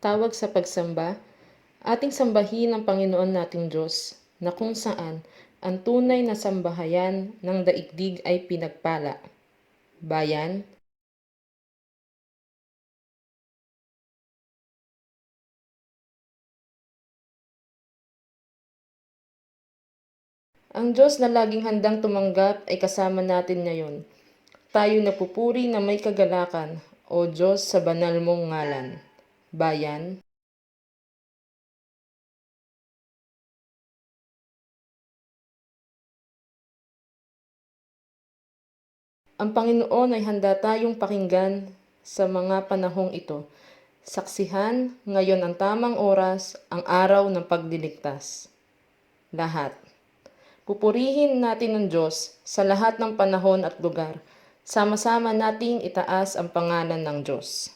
Tawag sa pagsamba, ating sambahin ang Panginoon nating Diyos, na kung saan ang tunay na sambahayan ng daigdig ay pinagpala. Bayan, ang Diyos na laging handang tumanggap ay kasama natin ngayon. Tayo napupuri na may kagalakan, O Diyos sa banal mong ngalan. Bayan, ang Panginoon ay handa tayong pakinggan sa mga panahong ito. Saksihan ngayon ang tamang oras, ang araw ng pagliligtas. Lahat. Pupurihin natin ang Diyos sa lahat ng panahon at lugar. Sama-sama nating itaas ang pangalan ng Diyos.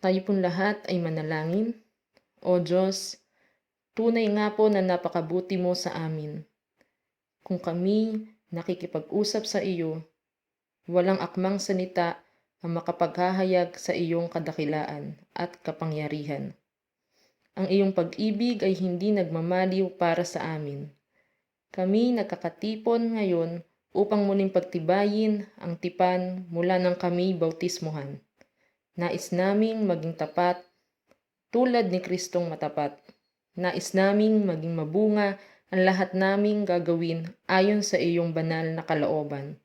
Tayo pong lahat ay manalangin. O Diyos, tunay nga po na napakabuti mo sa amin. Kung kami nakikipag-usap sa iyo, walang akmang salita ang makapaghahayag sa iyong kadakilaan at kapangyarihan. Ang iyong pag-ibig ay hindi nagmamaliw para sa amin. Kami nagkakatipon ngayon upang muling pagtibayin ang tipan mula nang kami bautismuhan. Nais naming maging tapat tulad ni Kristong matapat. Nais naming maging mabunga ang lahat naming gagawin ayon sa iyong banal na kalooban.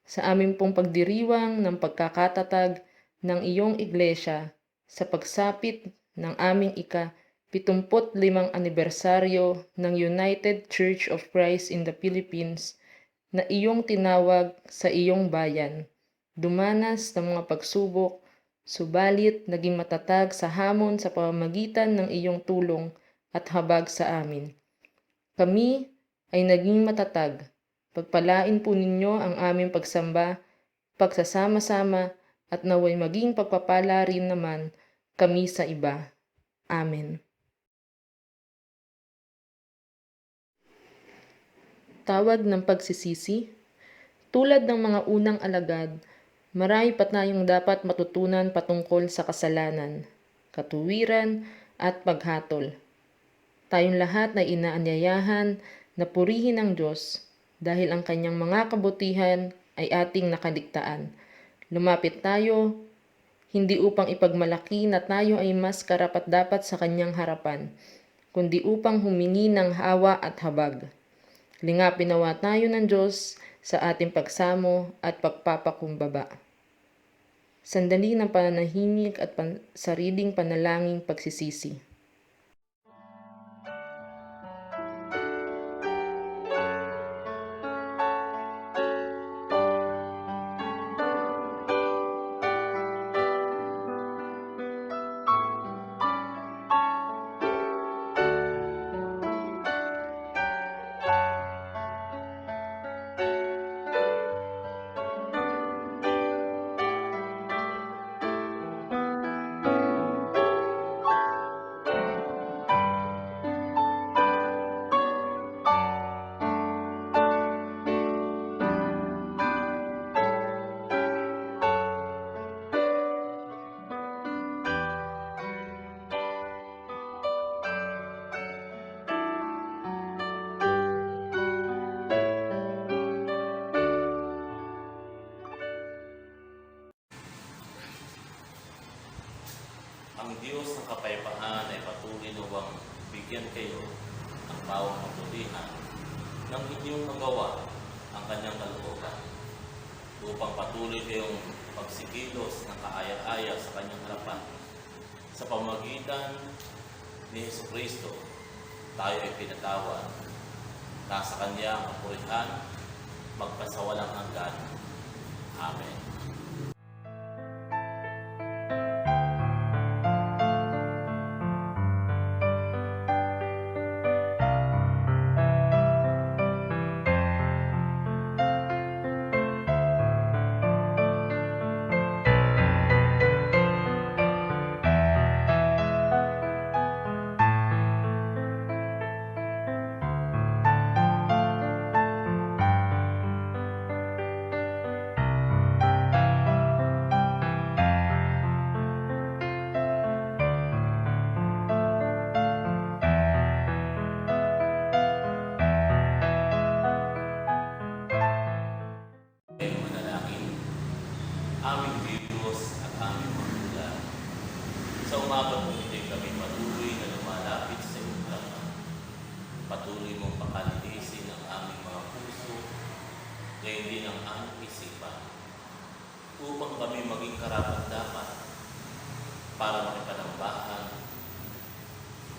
Sa amin pong pagdiriwang ng pagkakatatag ng iyong iglesia sa pagsapit ng aming ika-75 anibersaryo ng United Church of Christ in the Philippines na iyong tinawag sa iyong bayan, dumanas ng mga pagsubok, subalit naging matatag sa hamon sa pamamagitan ng iyong tulong at habag sa amin. Kami ay naging matatag. Pagpalain po ninyo ang aming pagsamba, pagsasama-sama, at naway maging pagpapala rin naman kami sa iba. Amen. Tawag ng pagsisisi. Tulad ng mga unang alagad, marami pa tayong dapat matutunan patungkol sa kasalanan, katuwiran, at paghatol. Tayong lahat ay inaanyayahan na purihin ang Diyos dahil ang kanyang mga kabutihan ay ating nakaligtaan. Lumapit tayo, hindi upang ipagmalaki na tayo ay mas karapat-dapat sa kanyang harapan, kundi upang humingi ng hawa at habag. Lingapin nawa tayo ng Diyos sa ating pagsamo at pagpapakumbaba. Sandali ng pananahimik at sariling panalangin pagsisisi. Ang Diyos ng kapayapaan ay patuloy nawang bigyan kayo ng bawang matulihan ng inyong magawa ang kanyang kalooban upang patuloy kayong pagsikilos ng kaaya-aya sa kanyang harapan. Sa pamamagitan ni Jesucristo, tayo ay pinatawad. Nasa kanya ang kapurihan, magpasawalang hanggan. Amen. Aming Diyos at aming Panginoon, sa umaga mong ito'y kami patuloy na lumalapit sa iyong harapan. Patuloy mong pakalinisin ang aming mga puso, gayon din ang aming isipan, upang kami maging karapat-dapat para makipanambahan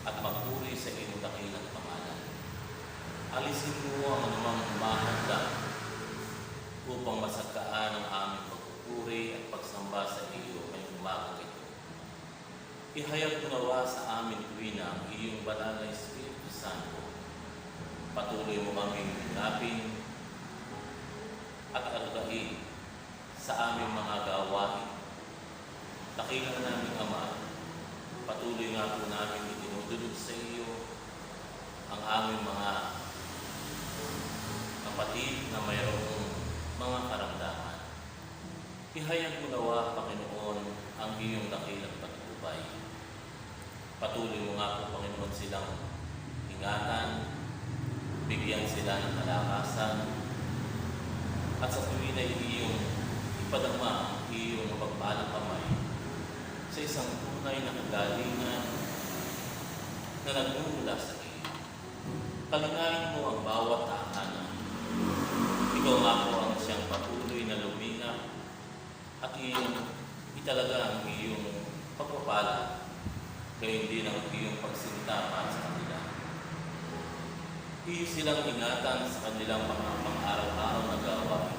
at magpuri sa iyong dakilang pangalan. Alisin mo ang anumang humahanda upang masagkaan ang aming pagpupuri at pagsamba sa iyo ngayong umagang ito. Ihayag mo nawa sa amin tuwina ang iyong banal na Espiritu Santo. Patuloy mo kaming hinapin at alagain sa aming mga gawain. Dakilang naming Ama, patuloy nga po namin itinutulog sa iyo ang aming mga kapatid na mayroong mga karamdaman. Ihayag mo nawa, Panginoon, ang iyong dakilang patnubay. Patuloy mo nga po, Panginoon, silang ingatan, bigyan sila ng kalakasan, at sa tuwin ay iyong ipadama ang iyong mapagpalang kamay sa isang tunay na kagalingan na nagmumula sa iyo. Palingain mo ang bawat tahanan. Ikaw nga po ang siyang patuloy na lumina at iyong italaga ang iyong pagpapala, gayon din ang iyong pagsinta para sa kanila. Iyo silang ingatan sa kanilang mga pang-araw-araw na gawain.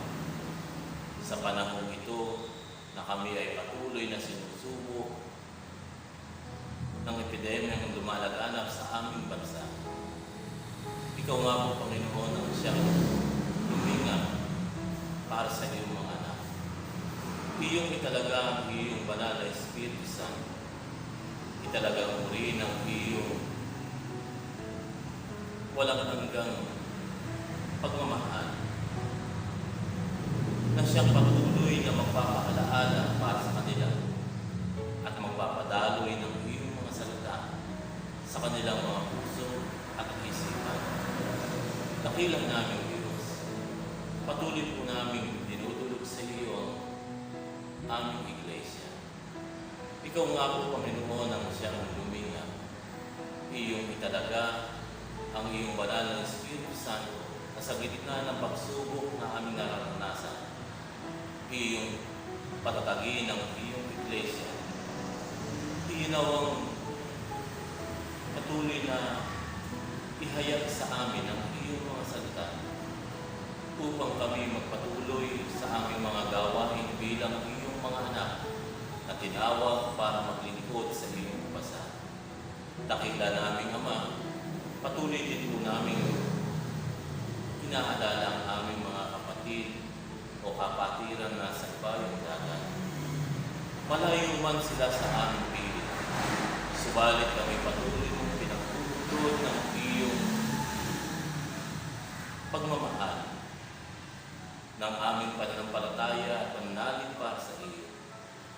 Sa panahong ito na kami ay patuloy na sinusubok ng epidemyang lumalaganap sa aming bansa, Ikaw nga po, Panginoon, ang siyang huminga para sa iyong mga anak. Iyong italaga ang iyong banal na Espiritu Santo. Italaga mo rin ang iyong walang hanggang pagmamahal na siyang patuloy na magpapaalaala para sa kanila at magpapadaloy ng iyong mga salita sa kanilang mga puso at isipan. Dakilang namin, Diyos, patuloy po namin dinudulog sa iyo ang aming iglesia. Ikaw nga po, Panginoon, ang siyang luminga. Iyong italaga ang iyong banal na Espiritu Santo na sa gitna ng pagsubok na aming nararanasan. Iyong patatagin ang iyong iglesia. Iinawang patuloy na ihayag sa amin ang iyong mga salita upang kami magpatuloy sa aming mga gawain bilang iyong mga anak na tinawag para maglingkod sa iyong basa. Dakila naming Ama, patuloy din po namin inaalala ang aming mga kapatid o kapatiran na sa ibayong dagat. Malayo man sila sa aming piling, subalit kami patuloy mong pinagtutulog ng iyong pagmamahal ng aming pananampalataya at pananalig para sa iyo.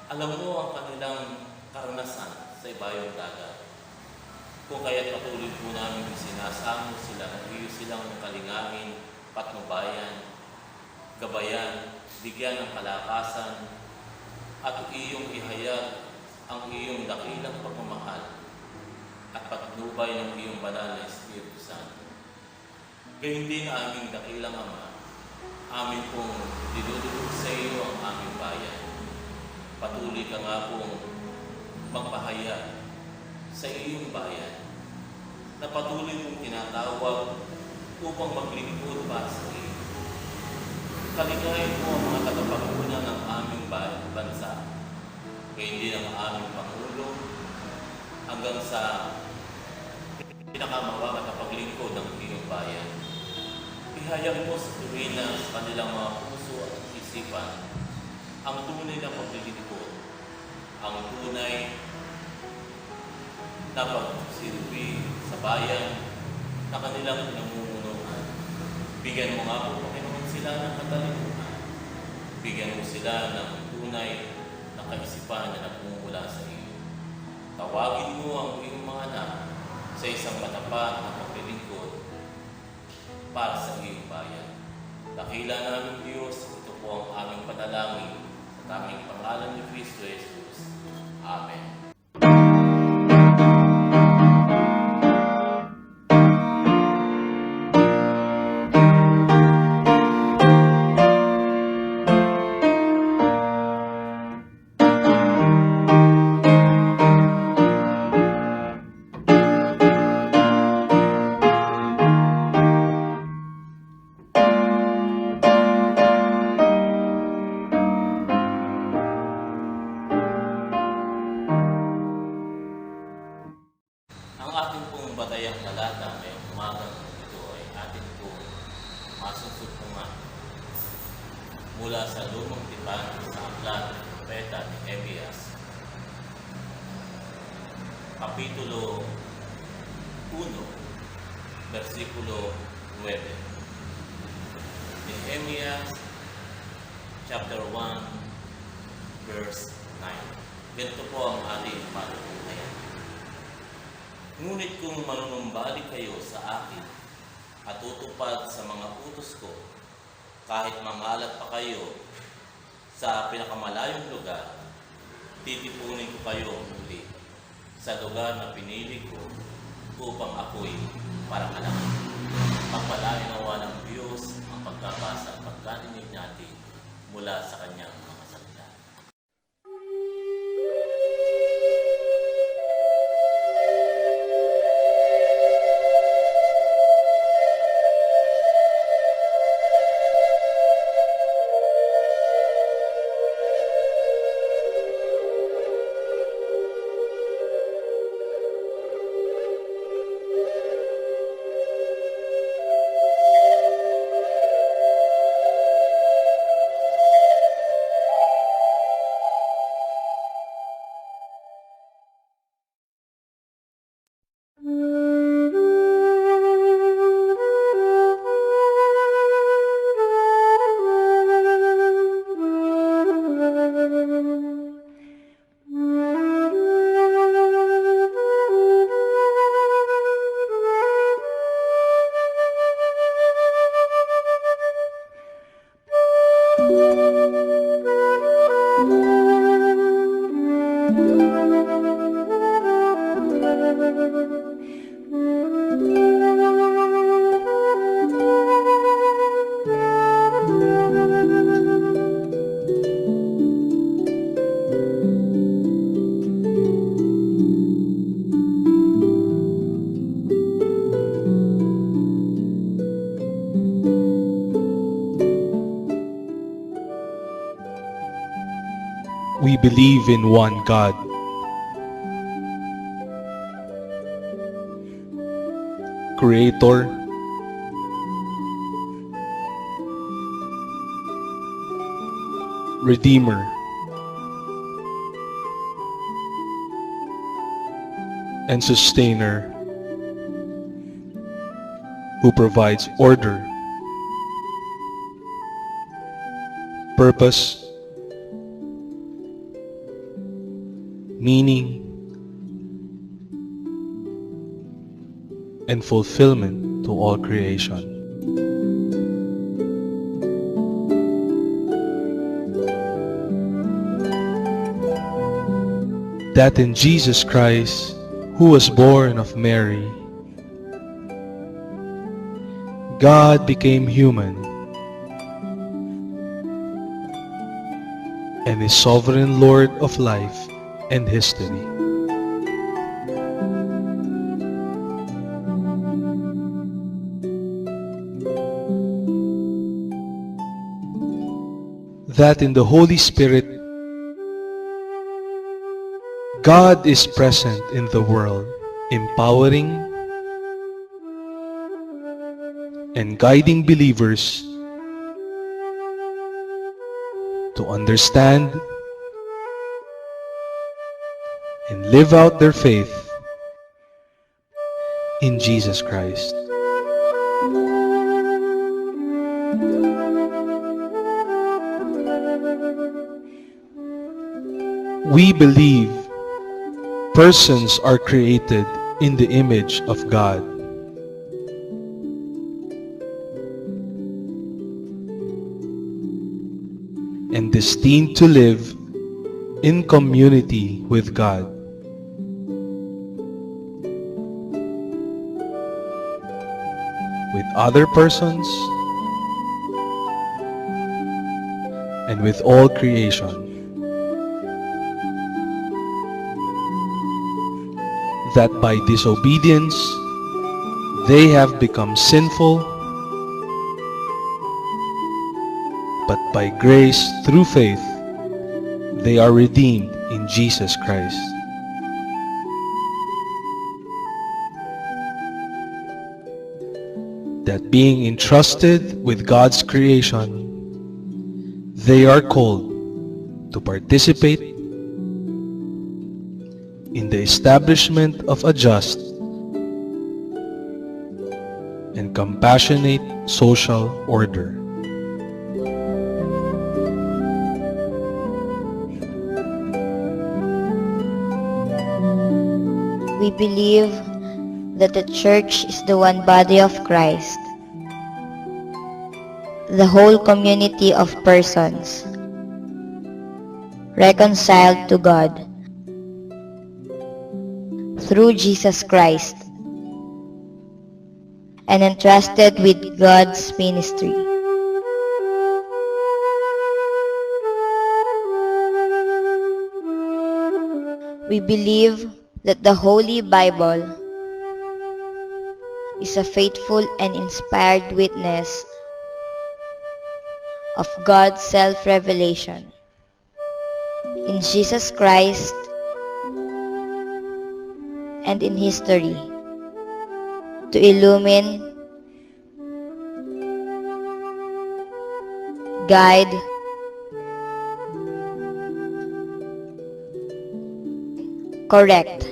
Alam mo ang kanilang karanasan sa ibayong dagat. Kung kaya't patuloy po namin sinasamo sila ng iyo silang kalingangin, patnubayan, gabayan, bigyan ng kalakasan, at iyong ihayag ang iyong dakilang pagmamahal at patnubay ng iyong banal na Espiritu Santo. Gayun din aming dakilang Ama, amin pong dinudulog sa iyo ang aming bayan. Patuloy ka nga pong magpahayag sa iyong bayan na patuloy mong tinatawag upang maglingkod para sa iyo. Kaligayin mo ang mga tagapaguna ng aming bansa, gayon din ang aming Pangulo, hanggang sa pinakamawang at paglingkod ng iyong bayan. Ihayag mo sa tuwina sa kanilang mga puso at isipan ang tunay na paglilingkod, ang tunay na pagsilbi sa bayan na kanilang pinamumunuan. Bigyan mo nga po, Panginoon, sila ng katalinuhan. Bigyan mo sila ng tunay na kaisipan na nagmumula sa iyo. Tawagin mo ang iyong mga anak sa isang matapat na paglilingkod para sa iyong bayan. Dakila namin, Diyos, ito po ang aming panalangin sa aming pangalan ni Cristo Jesus. Amen. Ang ating pong batayang talata ngayong umagang ito ay ating pong masusugpungan mula sa lumang tipan sa aklat ng propeta ni Nehemias, Kapitulo 1, versikulo 9. Nehemias, chapter 1, verse 9. Ganito po ang ating panuntunan. Ngunit kung manunumbalik kayo sa akin at tutupad sa mga utos ko, kahit mangalat pa kayo sa pinakamalayong lugar, titipunin ko kayo muli sa lugar na pinili ko upang ako'y parangalan. Pagpalain nawa ng Diyos ang pagkabasa at pagkarinig natin mula sa kanyang mga salita. believe in one God, Creator, Redeemer, and Sustainer, who provides order, purpose, meaning, and fulfillment to all creation. That in Jesus Christ, who was born of Mary, God became human and is sovereign Lord of life and history. That in the Holy Spirit, God is present in the world, empowering and guiding believers to understand and live out their faith in Jesus Christ. We believe persons are created in the image of God. And destined to live in community with God. With other persons and with all creation. That by disobedience they have become sinful, but by grace through faith they are redeemed in Jesus Christ. That being entrusted with God's creation, they are called to participate in the establishment of a just and compassionate social order. We believe that the Church is the one body of Christ, the whole community of persons, reconciled to God through Jesus Christ and entrusted with God's ministry. We believe that the Holy Bible is a faithful and inspired witness of God's self-revelation in Jesus Christ and in history to illumine, guide, correct,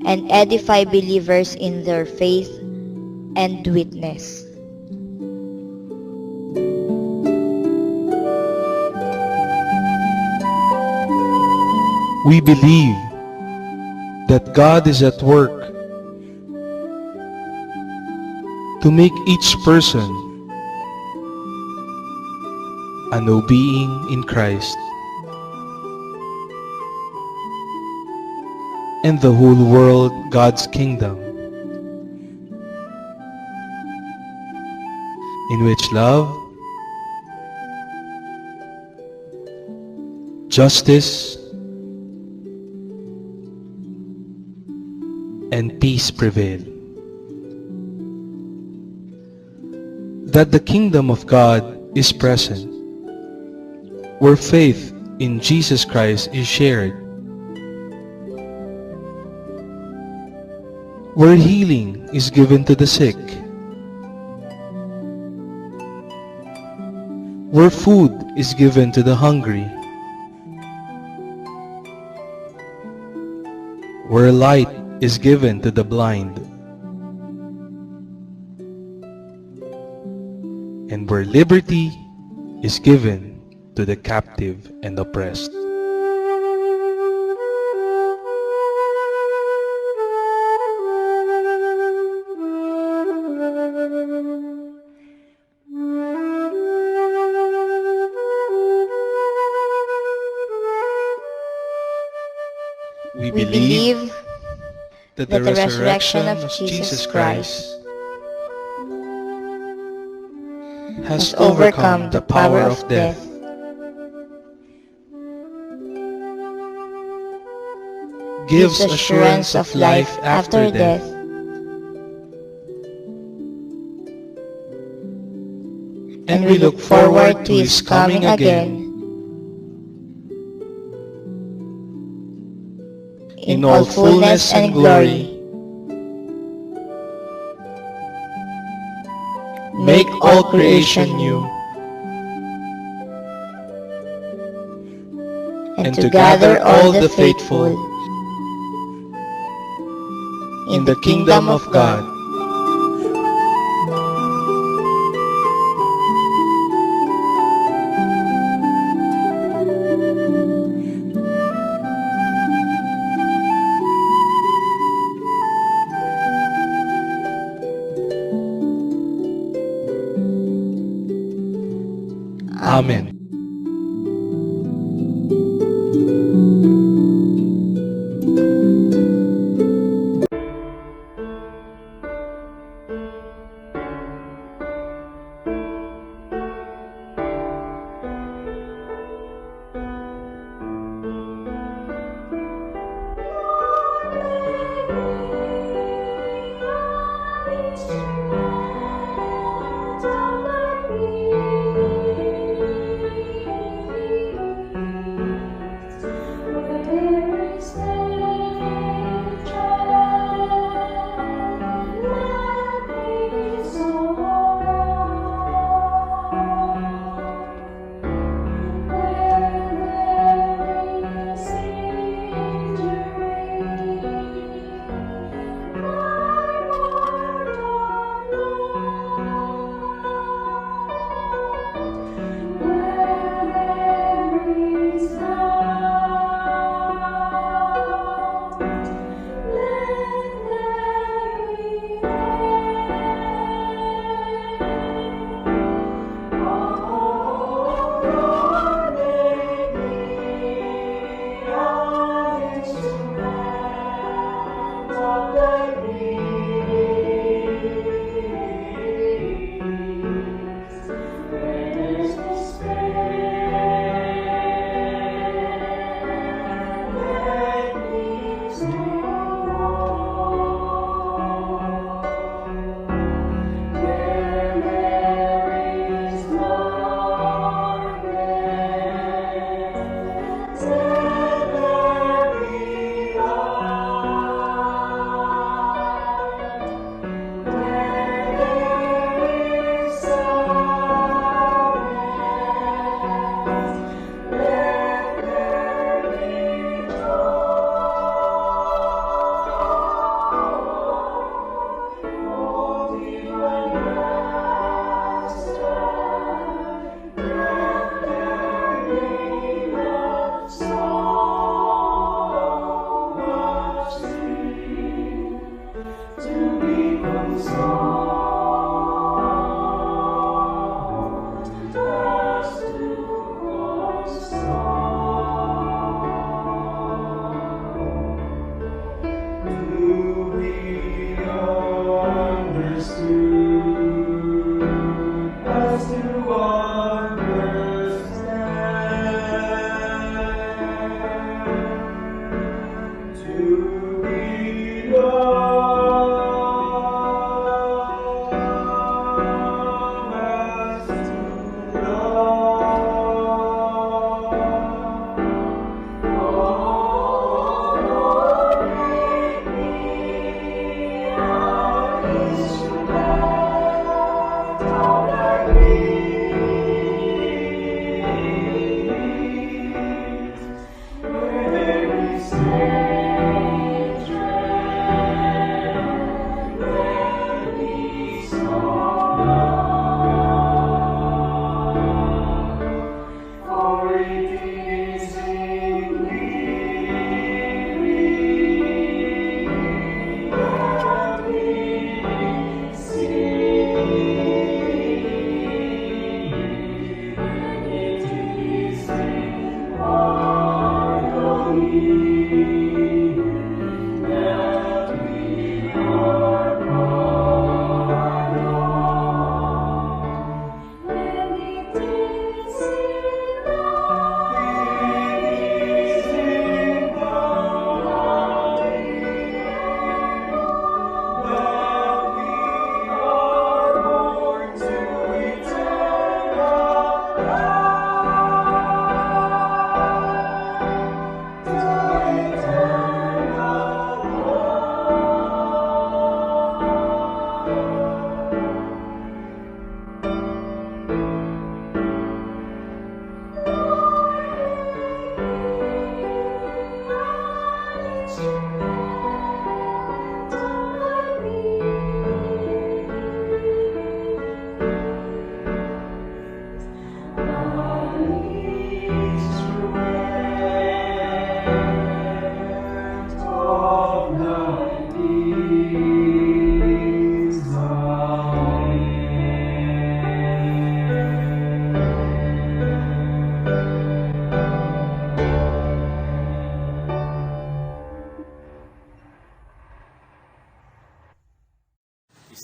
and edify believers in their faith and witness. We believe that God is at work to make each person a new being in Christ, and the whole world God's kingdom, in which love, justice, and peace prevail. That the kingdom of God is present where faith in Jesus Christ is shared, where healing is given to the sick, where food is given to the hungry, where light is given to the blind, and where liberty is given to the captive and oppressed. We We believe that that the resurrection of Jesus Christ has has overcome the power of death, gives assurance of life after death, and we look forward to His coming again in all fullness and glory. Make all creation new, and to gather all the faithful in the kingdom of God. Amen.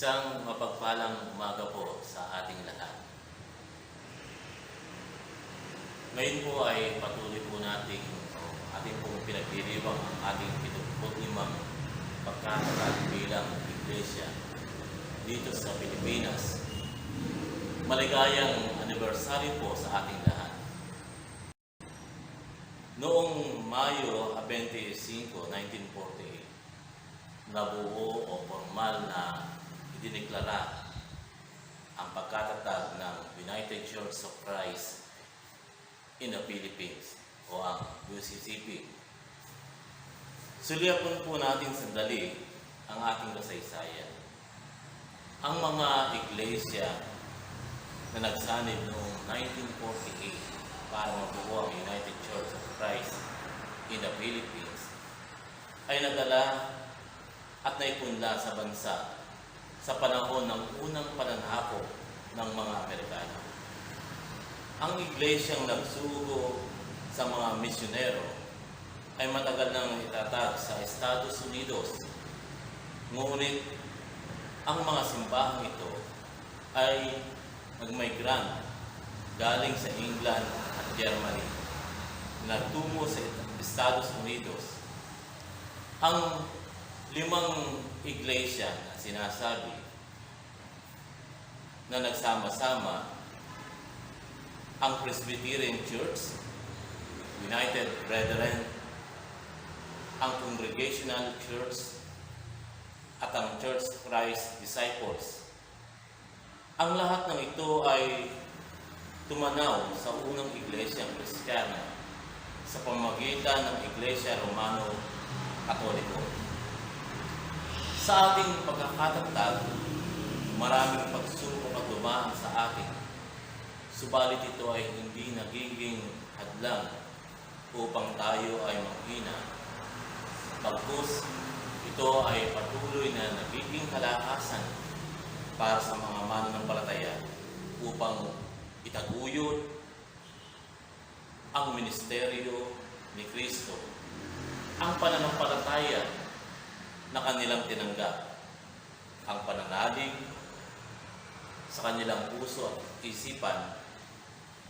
Isang mapagpalang umaga po sa ating lahat. Ngayon po ay patuloy po nating ating pong pinagdiriwang ang ating 75 pagkakaroon bilang iglesia dito sa Pilipinas. Maligayang anniversary po sa ating lahat. Noong Mayo 25, 1948, nabuo o formal na idineklara ang pagkatatag ng United Church of Christ in the Philippines o ang UCCP. Sulipan po natin sandali ang ating kasaysayan. Ang mga iglesia na nagsanib noong 1948 para mabuo ang United Church of Christ in the Philippines ay nadala at naipunla sa bansa sa panahon ng unang pananakop ng mga Amerikano. Ang iglesyang nagsugo sa mga misyonero ay matagal nang itatag sa Estados Unidos. Ngunit ang mga simbahang ito ay nag-migrant galing sa England at Germany na tungo sa Estados Unidos. Ang 5 iglesia na sinasabi na nagsama-sama, ang Presbyterian Church, United Brethren, ang Congregational Church, at ang Church of Christ Disciples. Ang lahat ng ito ay tumanaw sa unang iglesyang Kristiyana sa pamamagitan ng Iglesia Romano-Katoliko. Sa ating pagkakatatag, maraming pagsubok at dumaan sa atin, subalit ito ay hindi nagiging hadlang upang tayo ay manghina. Bagkus, ito ay patuloy na nagiging kalakasan para sa mga mananampalataya upang itaguyod ang ministeryo ni Kristo, ang pananampalataya na kanilang tinanggap, ang pananalig sa kanilang puso at isipan,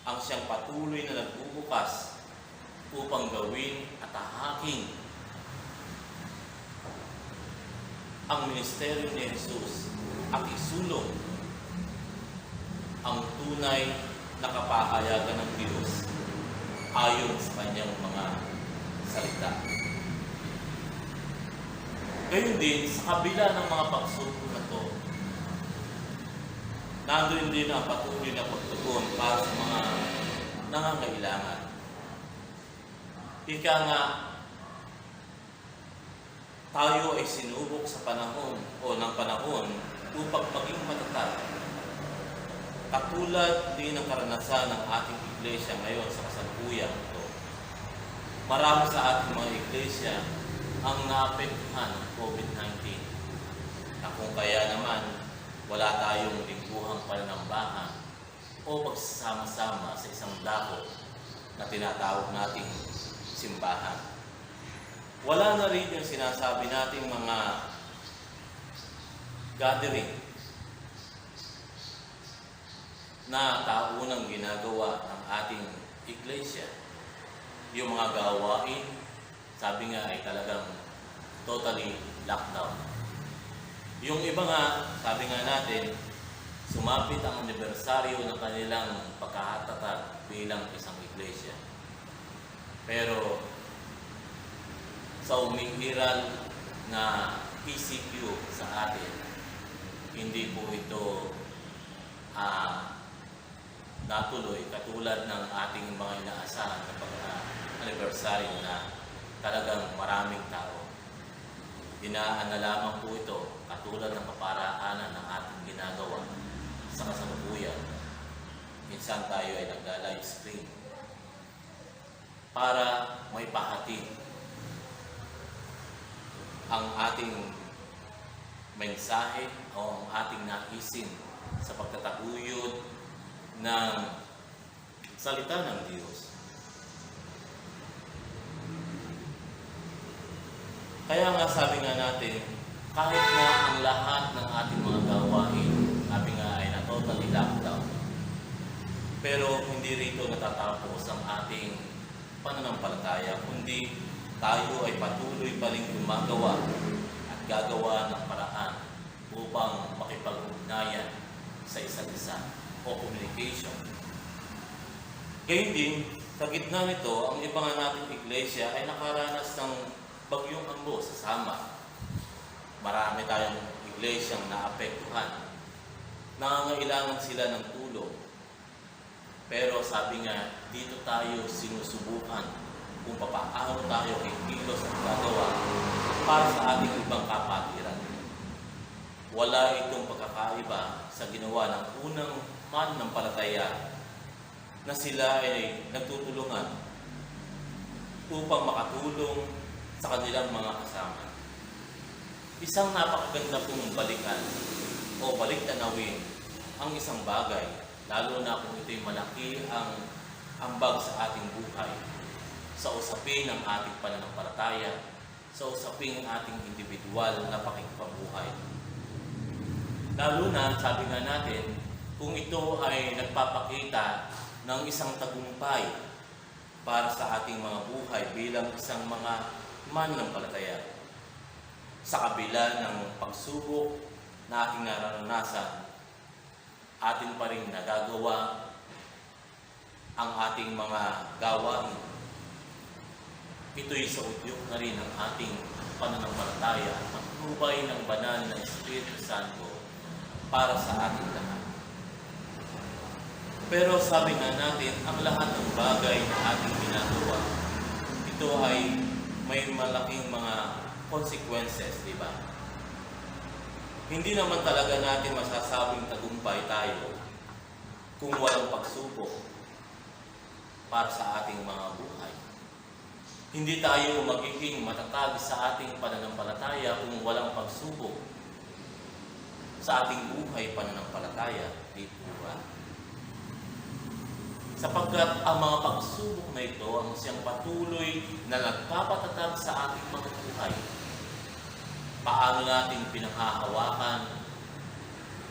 ang siyang patuloy na nagbubukas upang gawin at tahakin ang ministeryo ni Jesus at isulong ang tunay na kapahayagan ng Diyos ayon sa kanyang mga salita. Gayun din, sa kabila ng mga pagsubok na ito, nandoon din ang patuloy na pagtugon para sa mga nangangailangan. Ika nga, tayo ay sinubok sa panahon o ng panahon upang maging matatag. Katulad din ng karanasan ng ating iglesia ngayon sa kasalukuyan ito. Marami sa ating mga iglesia ang naapektuhan ng COVID-19 na kung kaya naman wala tayong lingguhang pananambahan o pagsasama-sama sa isang dako na tinatawag nating simbahan. Wala na rin yung sinasabi nating mga gathering na taunang ginagawa ng ating iglesia. Yung mga gawain, sabi nga ay talagang totally lockdown. Yung iba nga, sabi nga natin, sumapit ang anibersaryo ng kanilang pagkakatatag bilang isang iglesia. Pero sa umiiral na PCQ sa atin, hindi po ito natuloy katulad ng ating mga inaasahan na pagka-anniversary na talagang maraming tao. Dinaan na lamang po ito katulad ng kaparaanan ng ating ginagawa sa kasalukuyan. Minsan tayo ay nagla-live stream para may pahatid ang ating mensahe o ang ating naisin sa pagtataguyod ng salita ng Diyos. Kaya nga sabi nga natin, Kahit na ang lahat ng ating mga gawain, sabi nga ay na totally lockdown, pero hindi rito natatapos ang ating pananampalataya, kundi tayo ay patuloy pa rin gumagawa at gagawa ng paraan upang makipag-ugnayan sa isa't isa o communication. Gayun din, sa gitna nito, ang iba nga nating iglesia ay nakaranas ng bagyong Ambo sa Samar. Marami tayong iglesyang naapektuhan. Nangangailangan sila ng tulong. Pero sabi nga, dito tayo sinusubukan kung papaano tayo kikilos at gagawa para sa ating ibang kapatiran. Wala itong pagkakaiba sa ginawa ng unang mananampalataya na sila ay nagtutulungan upang makatulong sa kanilang mga kasama. Isang napakaganda pong balikan o balik-tanawin ang isang bagay, lalo na kung ito'y malaki ang ambag sa ating buhay, sa usapin ng ating pananampalataya, sa usapin ng ating individual na pakikipagbuhay. Lalo na, sabi nga natin, kung ito ay nagpapakita ng isang tagumpay para sa ating mga buhay bilang isang mga mananampalataya. Sa kabila ng pagsubok na ating nararanasan, atin pa rin nagagawa ang ating mga gawain. Ito'y sa udyok na rin ng ating pananampalataya at matubay ng banal na Espiritu Santo para sa ating lahat. Pero sabi nga natin, ang lahat ng bagay na ating ginagawa, ito ay may malaking mga consequences, di ba? Hindi naman talaga natin masasabing tagumpay tayo kung walang pagsubok para sa ating mga buhay. Hindi tayo magiging matatag sa ating pananampalataya kung walang pagsubok sa ating buhay pananampalataya, di po ba? Sapagkat ang mga pagsubok na ito ang siyang patuloy na nagpapatatag sa ating mga buhay. Paano natin pinanghahawakan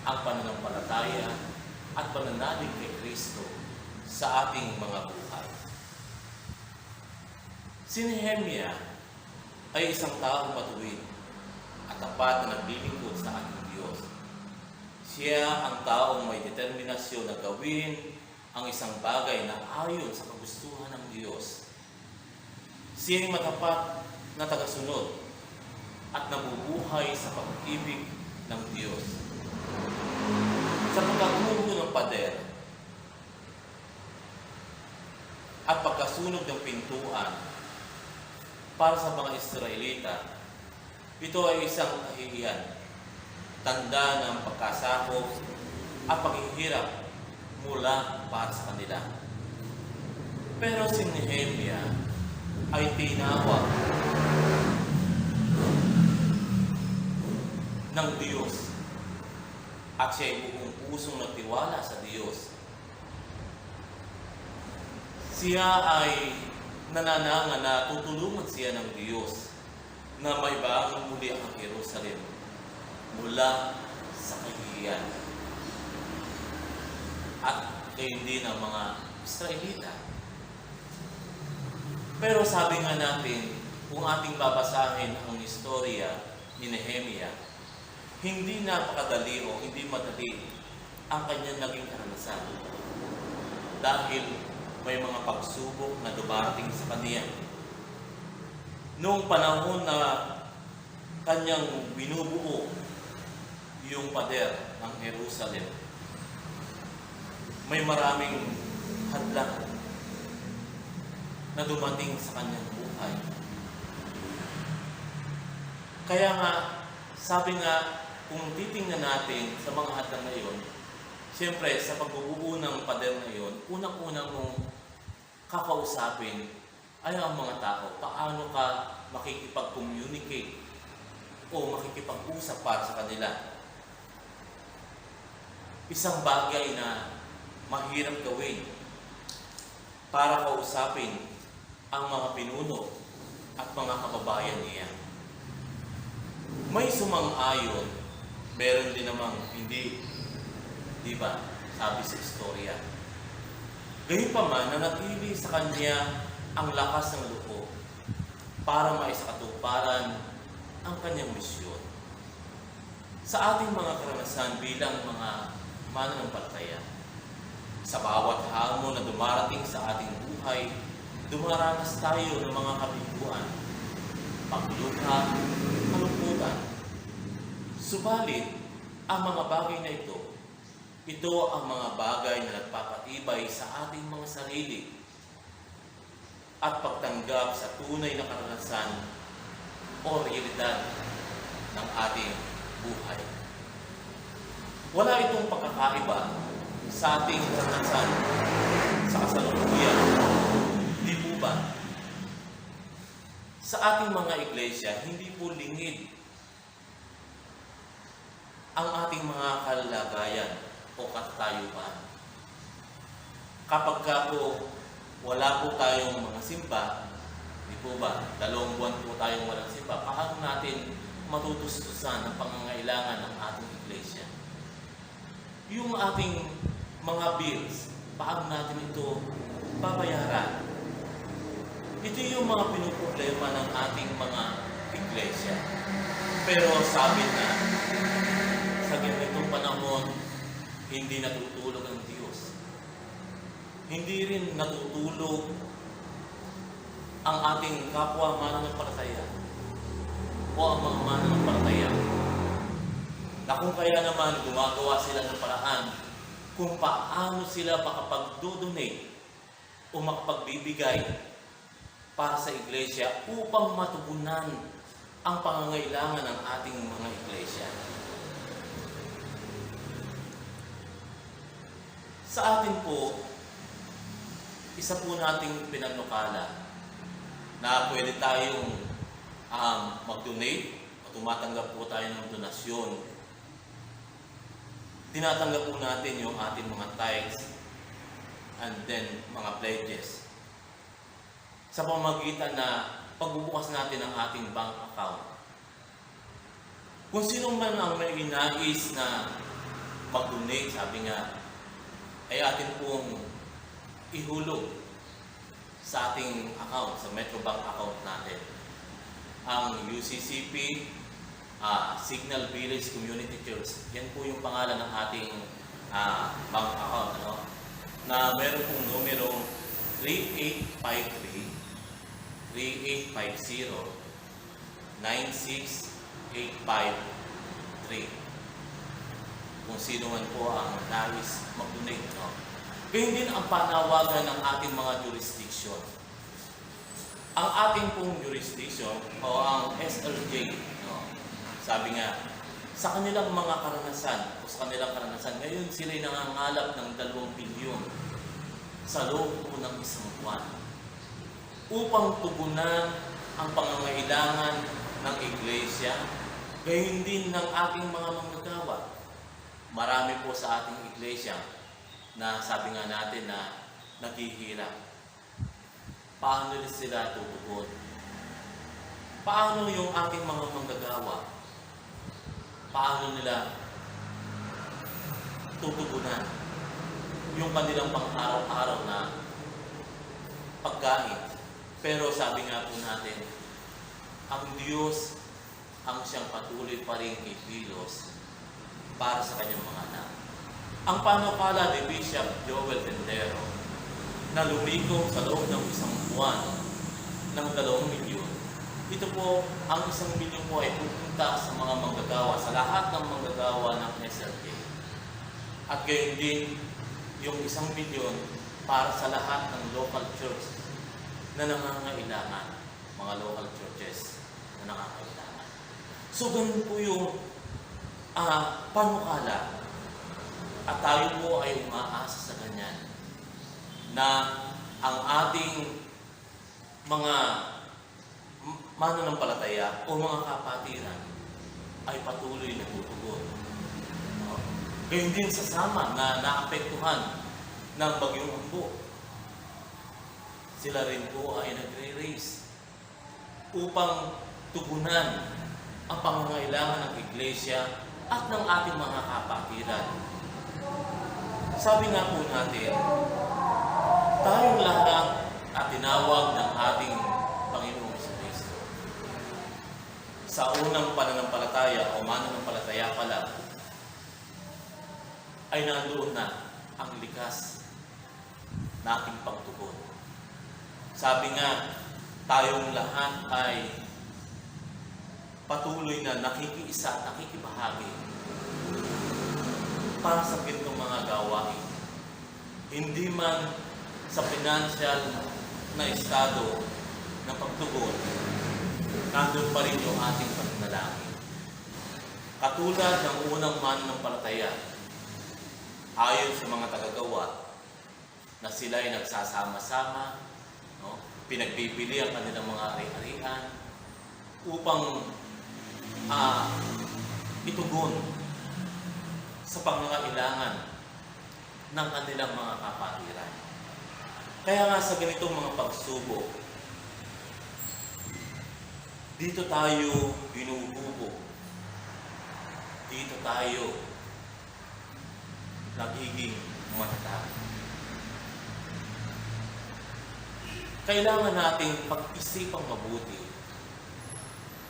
ang pananampalataya at pananalig kay Kristo sa ating mga buhay. Si Nehemia ay isang taong matuwid at tapat na naglilingkod sa ating Diyos. Siya ang taong may determinasyon na gawin ang isang bagay na ayon sa kagustuhan ng Diyos. Siya ay matapat na tagasunod at nabubuhay sa pag-ibig ng Diyos. Sa pagkaguho ng pader at pagkasunog ng pintuan para sa mga Israelita, ito ay isang kahihiyan, tanda ng pagkasakop at paghihirap mula para sa kanila. Pero si Nehemia ay tinawag ng Diyos at siya ay buong pusong nagtiwala sa Diyos. Siya ay nanananga na tutulungan siya ng Diyos na may bagong muli ang Jerusalem mula sa kahihiyan at gayon din ang mga Israelita. Pero sabi nga natin, kung ating babasahin ang istorya ni Nehemia, hindi napakadali o hindi madali ang kanyang naging karanasan dahil may mga pagsubok na dumarating sa kanya. Noong panahon na kanyang binubuo yung pader ng Jerusalem, may maraming hadlang na dumating sa kanyang buhay. Kaya nga, sabi nga, kung titingnan natin sa mga hadlang na iyon, siyempre sa pagbubuo ng pader na iyon, unang-unang mong kakausapin ay ang mga tao. Paano ka makikipag-communicate o makikipag-usap para sa kanila. Isang bagay na mahirap gawin para kausapin ang mga pinuno at mga kababayan niya. May sumang-ayon, meron din namang hindi. Di ba? Sabi sa istorya. Gayunpaman, nanatili sa kanya ang lakas ng loob para maisakatuparan ang kanyang misyon. Sa ating mga karanasan bilang mga mananampalataya, sa bawat hamon na dumarating sa ating buhay, dumaranas tayo ng mga kabiguan, pagluha, kalungkutan. Subalit, ang mga bagay na ito ang mga bagay na nagpapatibay sa ating mga sarili at pagtanggap sa tunay na karanasan o realidad ng ating buhay. Wala itong pagkakaiba sa ating karanasan sa kasalukuyan. Di po ba? Sa ating mga iglesia, hindi po lingid ang ating mga kalagayan o katatayuan. Kapag ka po wala po tayong mga simba, di po ba, 2 buwan po tayong walang simba, paano natin matutustusan ang pangangailangan ng ating iglesia? Yung ating mga bills, paano natin ito babayaran? Ito yung mga pinuproblema ng ating mga iglesia. Pero sabi na, sa ganitong panahon, hindi natutulog ang Diyos. Hindi rin natutulog ang ating kapwa mananampalataya o ang mga mananampalataya na kung kaya naman gumagawa sila ng paraan kung paano sila makapag-donate o makapagbibigay para sa iglesia upang matugunan ang pangangailangan ng ating mga iglesia. Sa atin po, isa po nating pinanukala na pwede tayong mag-donate o tumatanggap po tayo ng donasyon. Tinatanggap po natin yung ating mga tithes and then mga pledges sa pamamagitan na pagbubukas natin ang ating bank account. Kung sino man ang may inais na mag-donate, sabi nga, ay atin pong ihulog sa ating account, sa Metrobank account natin. Ang UCCP, Signal Village Community Church, yan po yung pangalan ng ating bank account, na meron pong numero 3853-3850-96853. Kung sino man po ang nais mag-donate. Gayun din ang panawagan ng ating mga jurisdiction. Ang ating pong jurisdiction o ang SLJ, sabi nga, sa kanilang mga karanasan ngayon sila'y nangangalap ng 2 bilyon sa loob po ng isang buwan upang tugunan ang pangangailangan ng iglesia, gayon din ng ating mga manggagawa. Marami po sa ating iglesia na sabi nga natin na naghihirap. Paano sila tutugon? Paano yung ating mga manggagawa? Paano nila tutugunan yung kanilang pang-araw-araw na pagkain? Pero sabi nga po natin, ang Diyos ang siyang patuloy pa rin ikilos para sa kanyang mga anak. Ang panukala ni Bishop Joel Tendero na lumikom sa loob ng isang buwan ng 2 milyon. Ito po, ang 1 milyon po ay pupunta sa mga manggagawa, sa lahat ng manggagawa ng SLJ. At gayon din, yung 1 milyon para sa lahat ng local church na nangangailangan, mga local churches na nangangailangan. So, ganun po yung panukala. At tayo po ay umaasa sa ganyan na ang ating mga mananampalataya o mga kapatiran ay patuloy na tutugon. Gayun din sa Samar na naapektuhan ng Bagyong Ambo. Sila rin po ay nagre-raise upang tugunan ang pangangailangan ng iglesia at ng ating mga kapatiran. Sabi nga po natin, tayong lahat at tinawag ng ating Panginoong Kristo. Sa unang pananampalataya o mananampalataya pa lang, ay nandoon na ang likas na ating pagtugon. Sabi nga, tayong lahat ay patuloy na nakikiisa at nakikibahagi para sa ganitong mga gawain. Hindi man sa financial na estado ng pagtugon, nandun pa rin yung ating pananalangin. Katulad ng unang mananampalataya, ayon sa mga tagagawa, na sila ay nagsasama-sama, no? Pinagbibili ang kanilang mga ari-arian upang itugon sa pangangailangan ng kanilang mga kapatiran. Kaya nga sa ganitong mga pagsubok, dito tayo binububo. Dito tayo nagiging matatag. Kailangan nating pag-isipang mabuti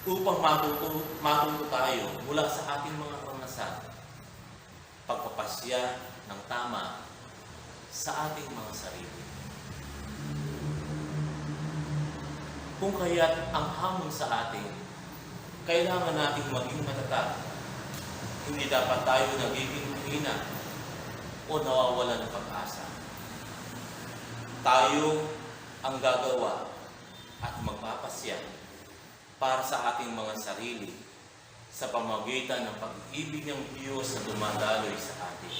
upang matuto tayo mula sa ating mga karanasan, pagpapasya ng tama sa ating mga sarili. Kung kaya't ang hamon sa atin, kailangan nating maging matatag. Hindi dapat tayo nagiging mahina o nawawalan ng pag-asa. Tayo ang gagawa at magpapasya para sa ating mga sarili sa pamamagitan ng pag-ibig ng Diyos na dumadaloy sa atin.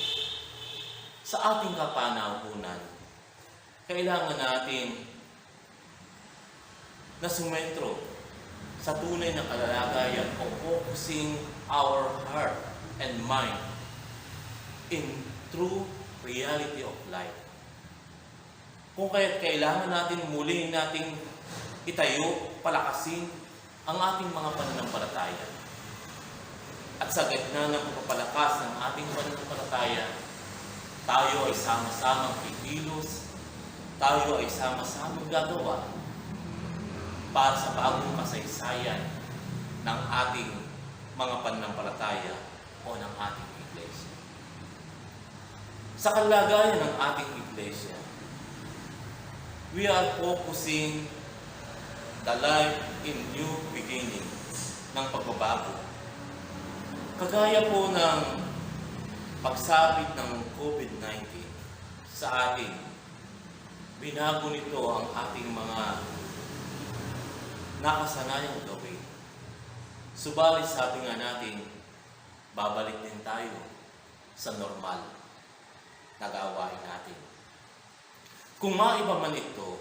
Sa ating kapanahunan, kailangan natin na sumentro sa tunay na kalalagayan o focusing our heart and mind in true reality of life. Kung kaya't kailangan natin muli nating itayo, palakasin ang ating mga pananampalataya. At sa gitna ng pagpapalakas ng ating pananampalataya, tayo ay sama-samang kikilos, tayo ay sama-samang gagawa para sa bagong kasaysayan ng ating mga pananampalataya o ng ating iglesia. Sa kalagayan ng ating iglesia, we are focusing the life in new beginning ng pagbabago. Kagaya po ng pagsabit ng COVID-19 sa atin, binago nito ang ating mga nakasanayang gawin. Subalit sabi nga natin, babalik din tayo sa normal na gawain natin. Kung maiba man ito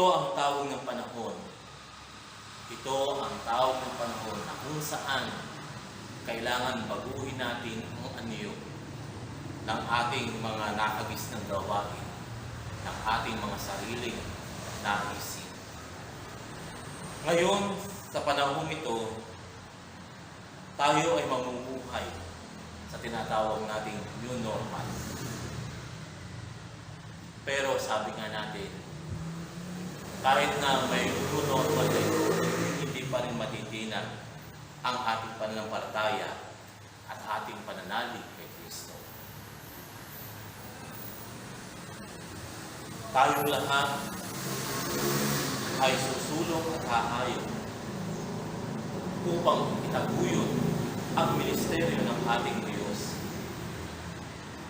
ang tawag ng panahon. Ito ang tawag ng panahon na kung saan kailangan baguhin natin ang anyo ng ating mga nakagis ng gawain, ng ating mga sariling naisip. Ngayon, sa panahon ito, tayo ay mamumuhay sa tinatawag nating new normal. Pero sabi nga natin, kahit na may new normal na ito, hindi pa rin matitinag ang ating pananampalataya at ating pananalig kay Kristo. Tayong lahat ay susulong at hahayo upang itaguyod ang ministeryo ng ating Diyos,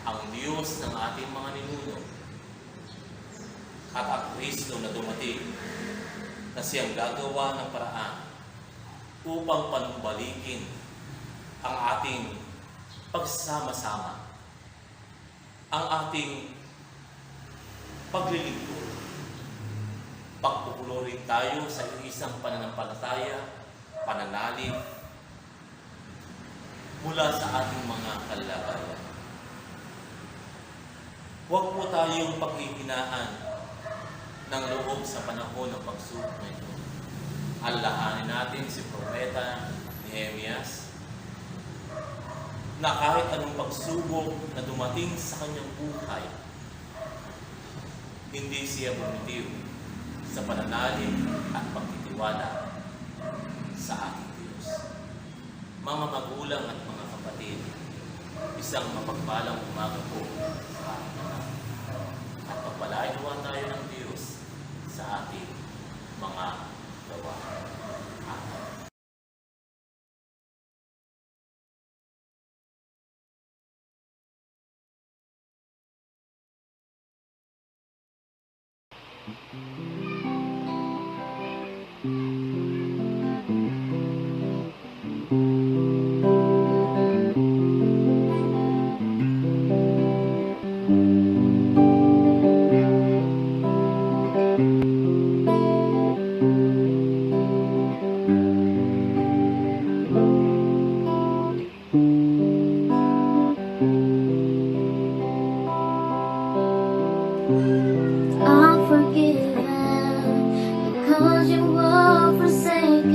ang Diyos ng ating mga ninuno, at ang Kristo na dumating na siyang gagawa ng paraan upang panumbalikin ang ating pagsama-sama, ang ating paglilingkod. Pagpupulorin tayo sa isang pananampalataya, pananalig mula sa ating mga kalagayan. Huwag po tayong paghihinaan ng loob sa panahon ng pagsubok na ito. Alalahanin natin si Propeta na kahit anong pagsubok na dumating sa kanyang buhay, hindi siya bumitiw sa pananalig at pagtitiwala sa ating Diyos. Mga magulang at mga kapatid, isang mapagpalang umaga po sa ating lahat. At pagpalain nawa tayo ng Diyos sa ating mga gawa. Amen. I'm forgiven because you were forsaken.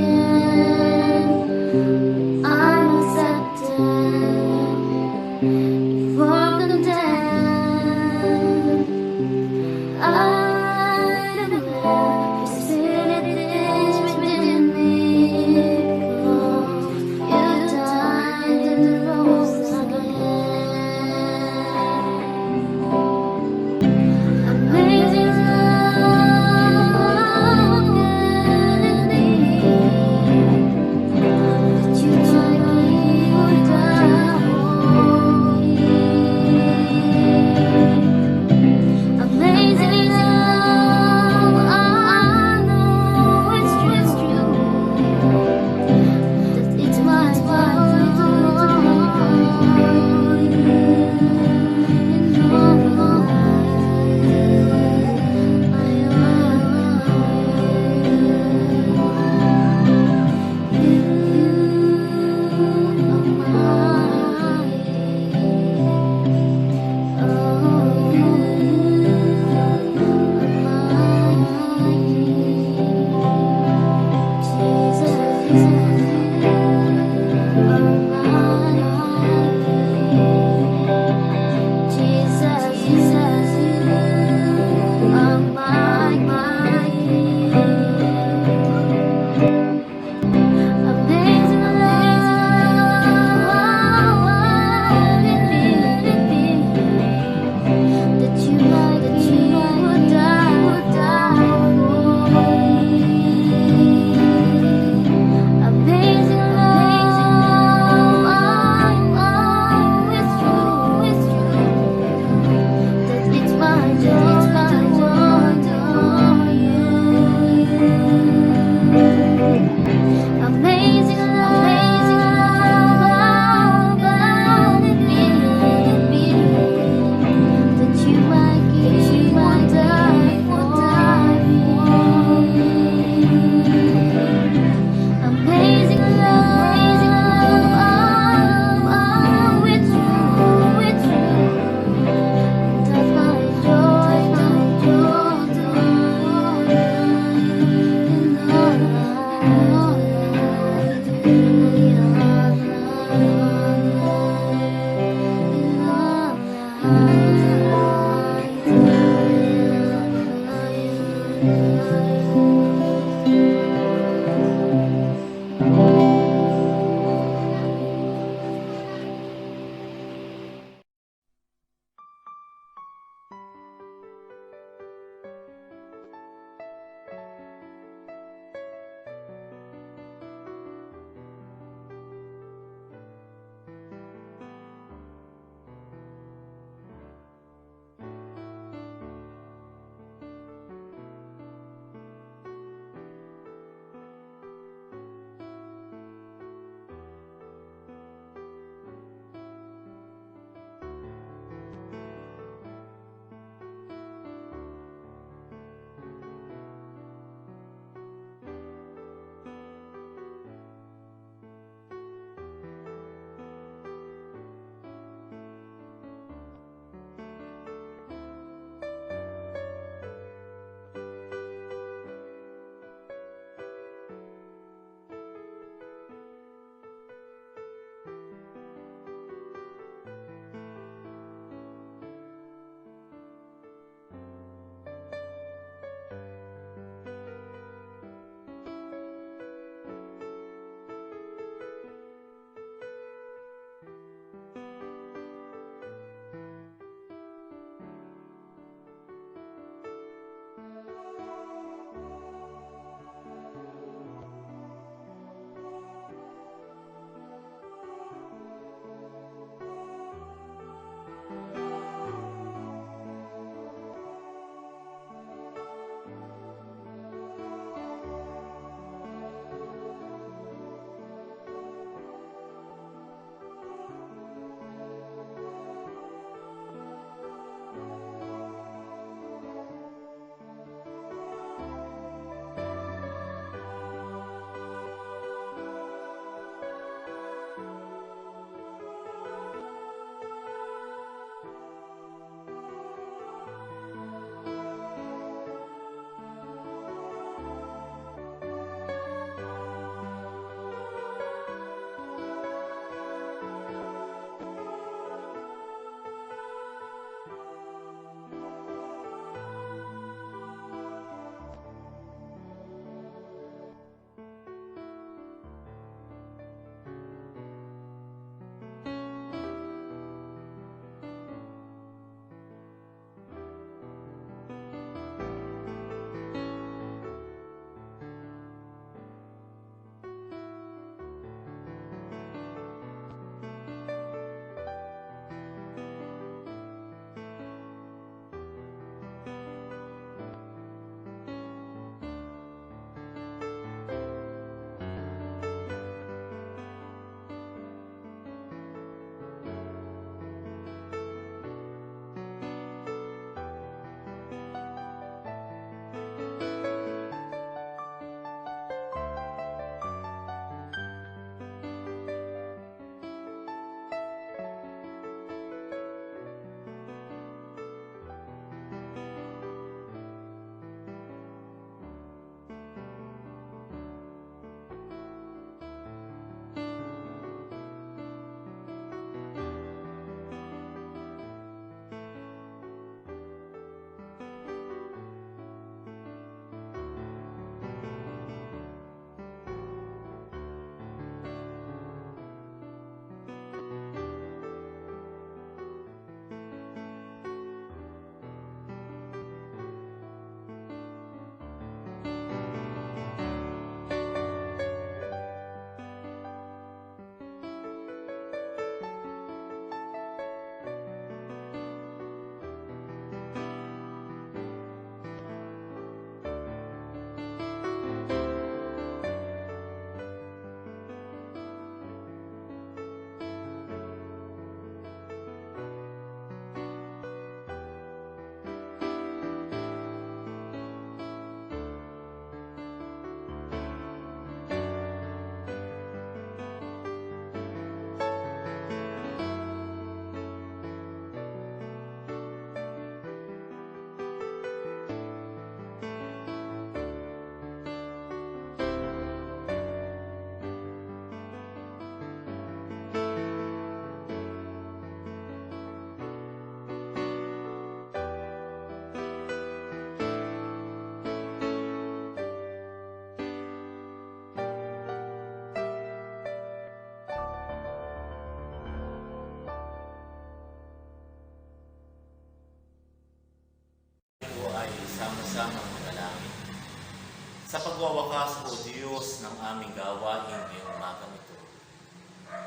wakas, O Diyos, ng aming gawain ngayong umagang ito,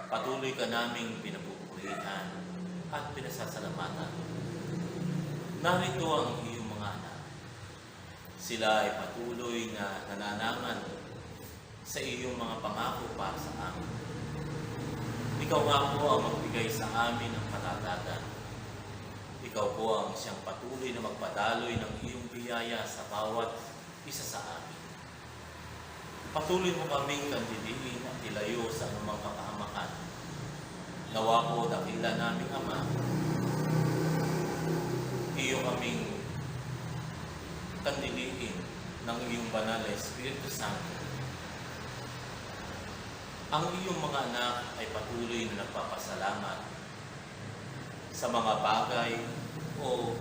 patuloy ka naming pinapupurihan at pinasasalamatan. Narito ang iyong mga anak. Sila ay patuloy na nananangan sa iyong mga pangako para sa amin. Ikaw nga po ang magbigay sa amin ng katatagan. Ikaw po ang siyang patuloy na magpadaloy ng iyong biyaya sa bawat isa sa amin. Patuloy mo kaming kandiliin at ilayo sa anumang kapahamakan. Nawa po dakila naming Ama, iyo kaming kandiliin ng iyong banal na Espiritu Santo. Ang iyong mga anak ay patuloy na nagpapasalamat sa mga bagay o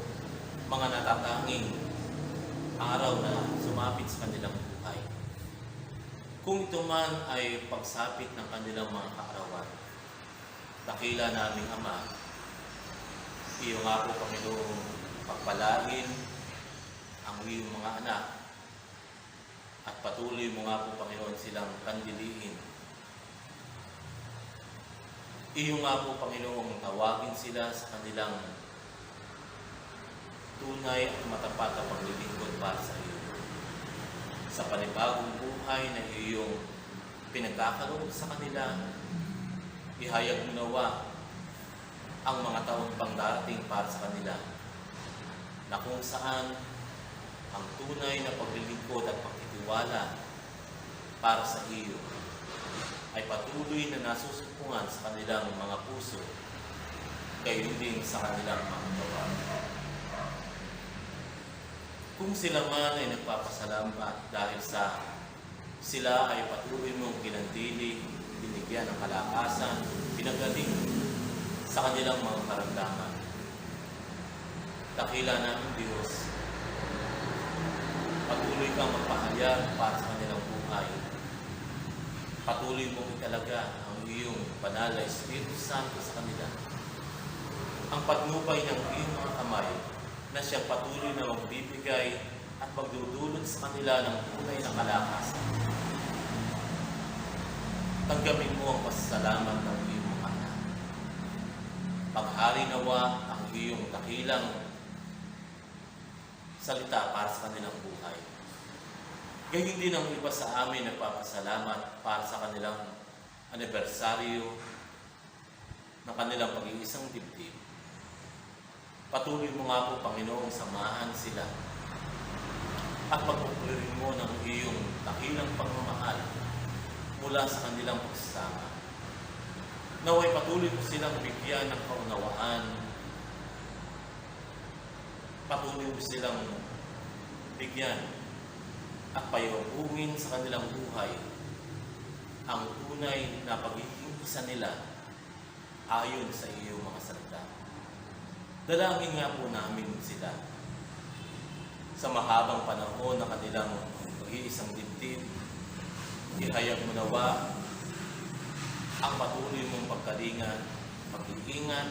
mga natatanging araw na sumapit sa kanilang buhay. Kung ito man ay pagsapit ng kanilang mga kaarawan, dakila naming Ama, iyo nga po Panginoong pagpalain ang iyong mga anak at patuloy mo nga po Panginoon silang kandiliin. Iyo nga po Panginoong tawagin sila sa kanilang tunay at matapat na paglilingkod para sa iyo. Sa panibagong buhay na iyong pinagkakaroon sa kanila, ihayag mo nawa ang mga taon pang darating para sa kanila, na kung saan ang tunay na paglilingkod at pagtitiwala para sa iyo ay patuloy na nasusupungan sa kanilang mga puso, gayon din sa kanilang mga gawa. Kung sila man ay nagpapasalamat dahil sa sila ay patuloy mong kinandili, binigyan ng kalakasan, pinagaling sa kanilang mga karamdaman. Dakila namin Diyos, patuloy kang magpahayag para sa kanilang buhay. Patuloy mong italaga ang iyong banal na Espiritu Santo sa kanila. Ang patnubay ng iyong mga kamay na siya patuloy na magbibigay at magdudulot sa kanila ng tunay na kalakasan. Tanggapin mo ang pasasalamat ng iyong mga anak. Paghari nawa ang iyong dakilang salita para sa kanilang buhay. Gayon din ang iba sa amin nagpapasalamat para sa kanilang anibersaryo ng kanilang pag-iisang dibdib. Patuloy mo nga po, Panginoong, samahan sila at pagpupulirin mo ng iyong dakilang pagmamahal mula sa kanilang pagsasama. Naway patuloy mo silang bigyan ng kaunawaan, patuloy mo silang bigyan at payuhungin sa kanilang buhay ang tunay na pagiging isa nila ayon sa iyong mga salita. Dalangin nga po namin sila sa mahabang panahon na kanilang pag-iisang dibdib. Ihayag mo nawa ang patuloy mong pagkalingan, pag-iingan,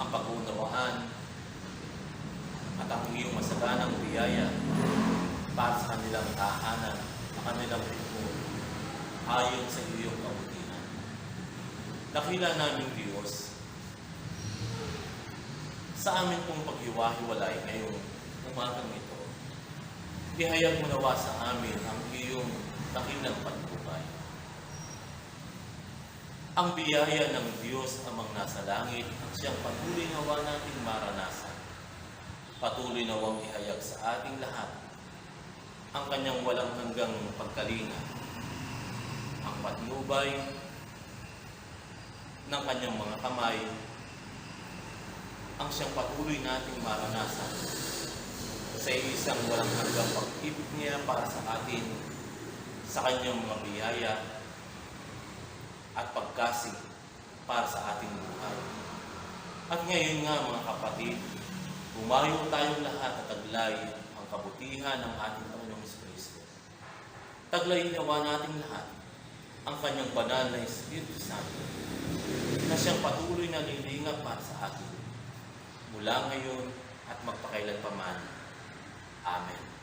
ang pag-uunawaan, at ang iyong masaganang biyaya para sa kanilang tahanan, sa kanilang lingkod, ayon sa iyong kabutihan. Dakila namin Diyos, sa amin pong paghiwa-hiwalay ngayong umagang ito, ihayag mo nawa sa amin ang iyong dakilang patnubay. Ang biyaya ng Diyos amang nasa langit ang siyang patuloy nawa nating maranasan. Patuloy nawang ihayag sa ating lahat ang kanyang walang hanggang pagkalinga, ang patnubay ng kanyang mga kamay, ang siyang patuloy nating maranasan sa isang walang hanggang pag-ibig niya para sa atin, sa kanyang mga biyaya at pagkasing para sa ating buhay. At ngayon nga mga kapatid, bumayo tayong lahat at taglay ang kabutihan ng ating Panginoong Kristo. Taglayin nawa nating lahat ang kanyang banal na Espiritu Santo na siyang patuloy na lilingap para sa atin mula ngayon at magpakailanpaman. Amen.